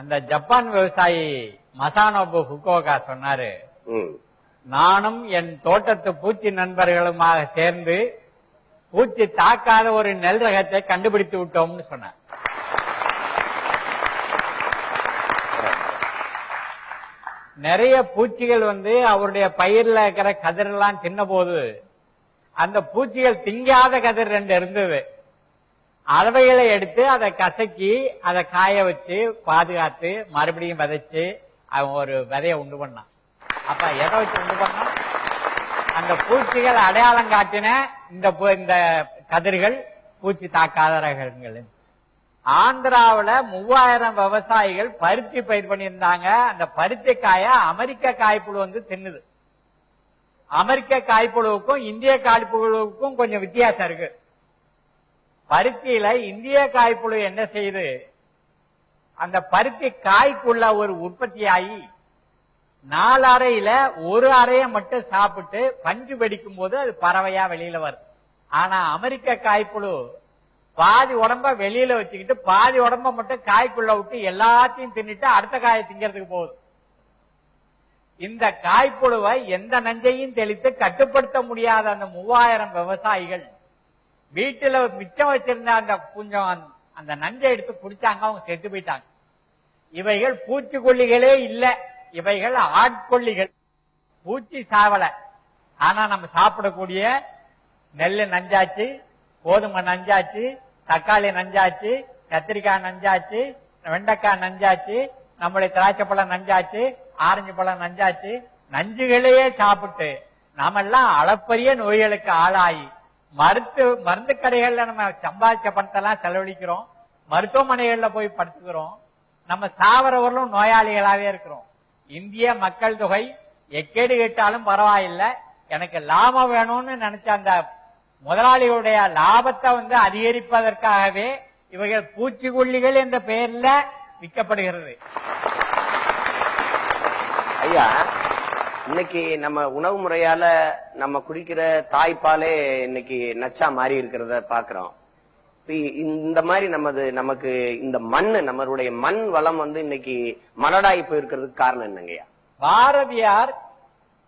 அந்த ஜப்பான் விவசாயி Masanobu Fukuoka சொன்னாரு, நானும் என் தோட்டத்து பூச்சி நண்பர்களுமாக சேர்ந்து பூச்சி தாக்காத ஒரு நெல் ரகத்தை கண்டுபிடித்து விட்டோம்னு சொன்னார். நிறைய பூச்சிகள் அவருடைய பயிர்ல இருக்கிற கதிரெல்லாம் தின்ன போது அந்த பூச்சிகள் திங்காத கதிர் 2 இருந்தது. அளவைகளை எடுத்து அதை கசக்கி அதை காய வச்சு பாதுகாத்து மறுபடியும் விதைச்சு அவன் ஒரு விதைய உண்டு பண்ணான். அப்ப எதை வச்சு உண்டு பண்ணான்? அந்த பூச்சிகள் அடையாளம் காட்டின இந்த கதிர்கள் பூச்சி தாக்காத ரகங்கள். ஆந்திராவில 3000 விவசாயிகள் பருத்தி பயிர் பண்ணியிருந்தாங்க. அந்த பருத்தி காய அமெரிக்க காய்ப்புழு தின்னுது. அமெரிக்க காய்ப்புழுவுக்கும் இந்திய காய்ப்புழுவுக்கும் கொஞ்சம் வித்தியாசம் இருக்கு. பருத்தியில இந்திய காய்ப்புழு என்ன செய்யுது, அந்த பருத்தி காய்க்குள்ள ஒரு உற்பத்தியாகி 4 அறையில 1 அறையை மட்டும் சாப்பிட்டு பஞ்சு வெடிக்கும் போது அது பறவையா வெளியில வருது. ஆனா அமெரிக்க காய்ப்புழு பாதி உடம்ப வெளியில வச்சுக்கிட்டு பாதி உடம்ப மட்டும் காய்க்குள்ள விட்டு எல்லாத்தையும் தின்னுட்டு அடுத்த காயை திங்கிறதுக்கு போகுது. இந்த காய்ப்புழுவை எந்த நஞ்சையும் தெளித்து கட்டுப்படுத்த முடியாத அந்த 3000 விவசாயிகள் வீட்டுல மிச்சம் வச்சிருந்த அந்த நஞ்சை எடுத்து குடிச்சாங்க. அவங்க செத்து போயிட்டாங்க. இவைகள் பூச்சிக்கொல்லிகளே இல்ல, இவைகள் ஆட்கொல்லிகள். பூச்சி சாவல. ஆனா நம்ம சாப்பிடக்கூடிய நெல்லு நஞ்சாச்சு, கோதுமை நஞ்சாச்சு, தக்காளி நஞ்சாச்சு, கத்திரிக்காய் நஞ்சாச்சு, வெண்டைக்காய் நஞ்சாச்சு, நம்முடைய திராட்சை பழம் நஞ்சாச்சு, ஆரஞ்சு பழம் நஞ்சாச்சு. நஞ்சுகளையே சாப்பிட்டு நாமெல்லாம் அளப்பரிய நோய்களுக்கு ஆளாகி மருந்து கடைகள்ல நம்ம சம்பாதிச்ச பணத்தெல்லாம் செலவழிக்கிறோம். மருத்துவமனைகள்ல போய் படுத்துக்கிறோம். நம்ம சாவரவர்களும் நோயாளிகளாவே இருக்கிறோம். இந்திய மக்கள் தொகை எக்கேடு கேட்டாலும் பரவாயில்லை, எனக்கு லாபம் வேணும்னு நினைச்ச அந்த முதலாளிகளுடைய லாபத்தை அதிகரிப்பதற்காகவே இவைகள் பூச்சிக்கொல்லிகள் என்ற பெயர்ல விற்கப்படுகிறது. ஐயா, இன்னைக்கு நம்ம உணவு முறையால நம்ம குடிக்கிற தாய்ப்பாலே இன்னைக்கு நச்சா மாறி இருக்கிறத பாக்குறோம். இந்த மாதிரி நமக்கு இந்த நம்மளுடைய மண் வளம் இன்னைக்கு மலடாகி போயிருக்கிறதுக்கு காரணம் என்னங்கய்யா? பாரதியார்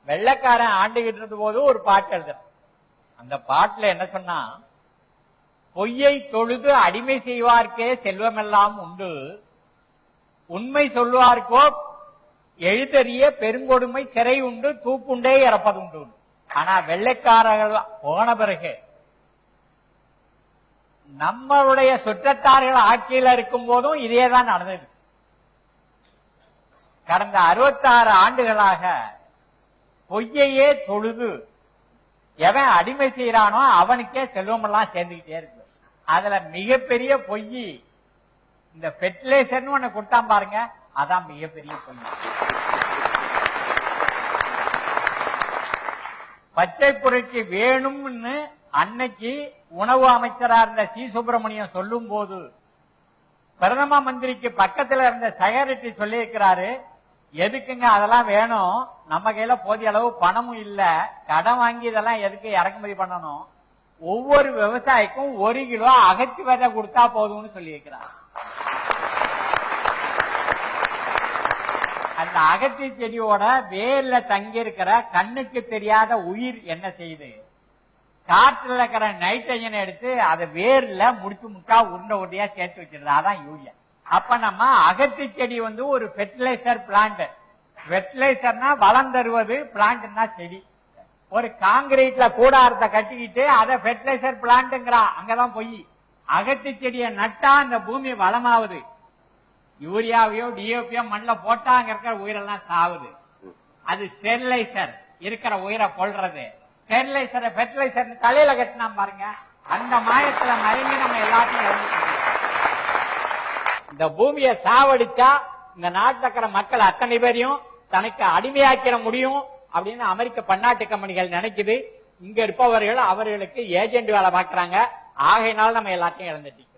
வெள்ளைக்காரன் ஆண்டுகிட்டு இருந்த போது ஒரு பாட்டு எழுத, அந்த பாட்டுல என்ன சொன்னா, பொய்யை தொழுது அடிமை செய்வார்க்கே செல்வமெல்லாம் உண்டு, உண்மை சொல்வார்க்கோ எழுதறிய பெருங்கொடுமை சிறை உண்டு, தூக்குண்டே இறப்பது உண்டு. ஆனா வெள்ளைக்காரர்கள் போன பிறகு நம்மளுடைய சுற்றத்தார்கள் ஆட்சியில் இருக்கும் போதும் இதேதான் நடந்தது. கடந்த 66 ஆண்டுகளாக பொய்யையே தொழுது எவன் அடிமை செய்யறானோ அவனுக்கே செல்வம் எல்லாம் சேர்ந்துகிட்டே இருக்கு. அதுல மிகப்பெரிய பொய் இந்த ஃபெர்டிலைசர்னு ஒண்ணு கொடுத்தான் பாருங்க, அதான் மிகப்பெரிய பொய். பச்சை புரட்சி வேணும்னு அன்னைக்கு உணவு அமைச்சரா இருந்த சி சுப்பிரமணியம் சொல்லும் போது பிரதம மந்திரிக்கு பக்கத்துல இருந்த செக்ரட்டரி சொல்லி இருக்கிறாரு, எதுக்குங்க அதெல்லாம் வேணும், நம்ம கையில போதிய அளவு பணமும் இல்ல, கடன் வாங்கி இதெல்லாம் எதுக்கு இறக்குமதி பண்ணணும், ஒவ்வொரு விவசாயிக்கும் 1 கிலோ அகத்தி விதை கொடுத்தா போதும்னு சொல்லி இருக்கிறார். அந்த அகத்தி செடியோட வேர்ல தங்கி இருக்கிற கண்ணுக்கு தெரியாத உயிர் என்ன செய்யுது, காற்றுல இருக்கிற நைட்ரஜன் எடுத்து அதை வேர்ல முடிச்சு முட்டா உருண்டை உருண்டையா சேர்த்து வச்சிருது. அதான் யூரியா. அப்ப நம்ம அகத்தி செடி ஒரு ஃபெர்டிலைசர் பிளான்ட். ஃபெர்டிலைசர்னா வளம் தருவது, பிளான்ட்னா செடி. ஒரு காங்கிரீட்ல கூடாரத்தை கட்டிக்கிட்டு அதை ஃபெர்டிலைசர் பிளான்ட்ங்கிறா, அங்கதான் போய் அகத்தி செடியை நட்டா அந்த பூமி வளமாவுது. யூரியாவையோ டிஏபியோ மண்ணில் போட்டா அங்க இருக்கிற உயிரெல்லாம் சாவுது. அது ஸ்டெரிலைசர், இருக்கிற உயிரை கொள்றது. ஸ்டெரிலைசரை ஃபெர்டிலைசர் தலையில கட்டினா பாருங்க, அந்த மாயத்துல மயங்கி நம்ம எல்லாத்தையும் இந்த பூமியை சாவடிச்சா இந்த நாட்டில் இருக்கிற மக்கள் அத்தனை பேரையும் தனக்கு அடிமையாக்கிட முடியும் அப்படின்னு அமெரிக்க பன்னாட்டு கம்பெனிகள் நினைக்குது. இங்க இருப்பவர்கள் அவர்களுக்கு ஏஜென்ட் வேலை பார்க்கறாங்க. ஆகையினால நம்ம எல்லாத்தையும் இழந்துட்டோம்.